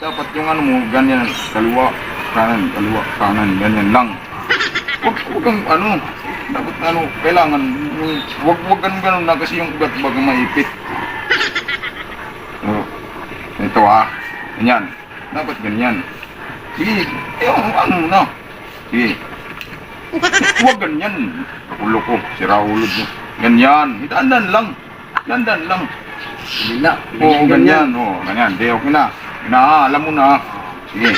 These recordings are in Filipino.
Dapat yung ano mo, ganyan, kaliwa, kanan, ganyan lang. Huwag kang ano, dapat ano, kailangan, huwag ganun na kasi yung ugat baga maipit. Oh, ito ganyan, dapat ganyan. Sige, yung ano na, sige. Huwag ganyan, ulo ko, sira ulo mo. Ganyan, dandan lang. Hindi na. Oo, ganyan. Ganyan. Di, okay na. Alam mo na. Sige.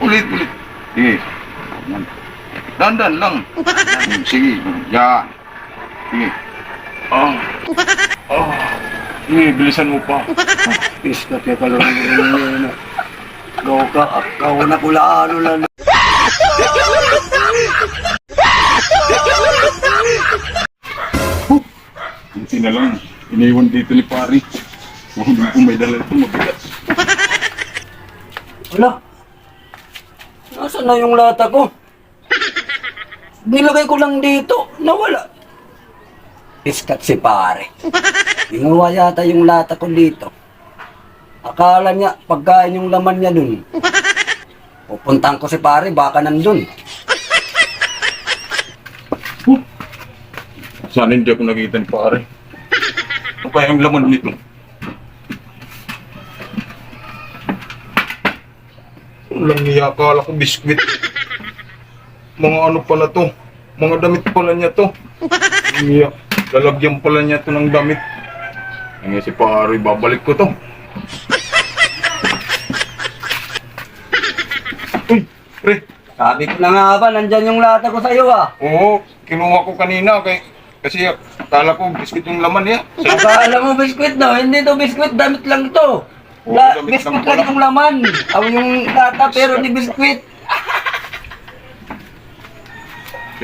Ulit. Sige. Ganyan. Dandan lang. Sige. Yan. Sige. Sige, bilisan mo pa. Pis ka kaya ka lang. Gaw na kula ano lang. Hindi na lang. Iniwan dito ni pari. Kung may dala ito, mabigat. Wala. Nasaan na yung lata ko? Nilagay ko lang dito. Nawala. Piskat si pare. Ginawa yata yung lata ko dito. Akala niya, pagkain yung laman niya dun. Pupuntahan ko si pare, baka nandun. Sana hindi ako nakita ni pare. Ano kaya yung laman nito? Walang niya, akala ko biskwit. Mga ano pala to? Mga damit pala niya to. Niya, lalagyan pala niya to ng damit. Ngayon si pare, babalik ko to. Uy, pre. Sabi ko na nga ba, nandyan yung lata ko sa'yo Oo, kinuha ko kanina kasi akala ko biskwit yung laman niya. Akala mo biskwit daw, hindi to biskwit, damit lang to. Oo, damit Biskwit lang pala. lang yung laman. Aw yung lata pero di biskwit.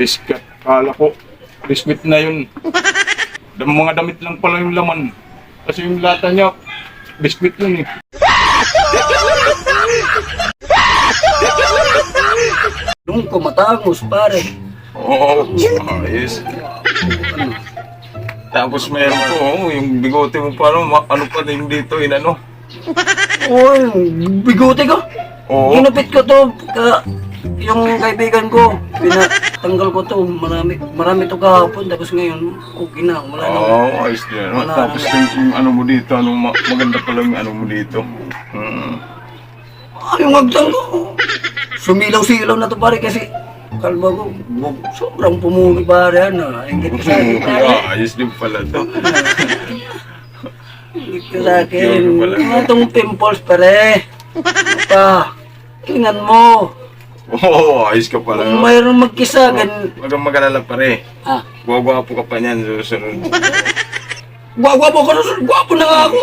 Biskwit, akala ko biskwit na yun. Mga damit lang pala yung laman. Kasi yung lata niya, biskwit yun eh. Doon ko matangos, pare. Oo, ayos. Tapos meron ko, yung bigote mo pa, ano pa din dito, inano. Uy, bigote ko. Oo. Ginupit ko to. Yung kaibigan ko, pinatanggal ko to. Marami to kahapon. Tapos ngayon, okay na. Wala na. Oo, ayos din. Tapos yung ano mo dito, maganda pala yung ano mo dito. Yung agtang ko. Sumilaw-silaw na to, pare, kasi kalma ko, sobrang pumugi, pare, ano. Ingit ka sa akin, pare. Ayos din pala to. Ingit ka sa akin. Ano itong pimples, pare? Ano pa? Tingnan mo. Oo, ayos ka pala. Kung mayroong magkisa, Huwag kang mag-alala pare. Ah, Gwapo ka pa niyan susunod. gwapo ka na, gwapo na nga ako.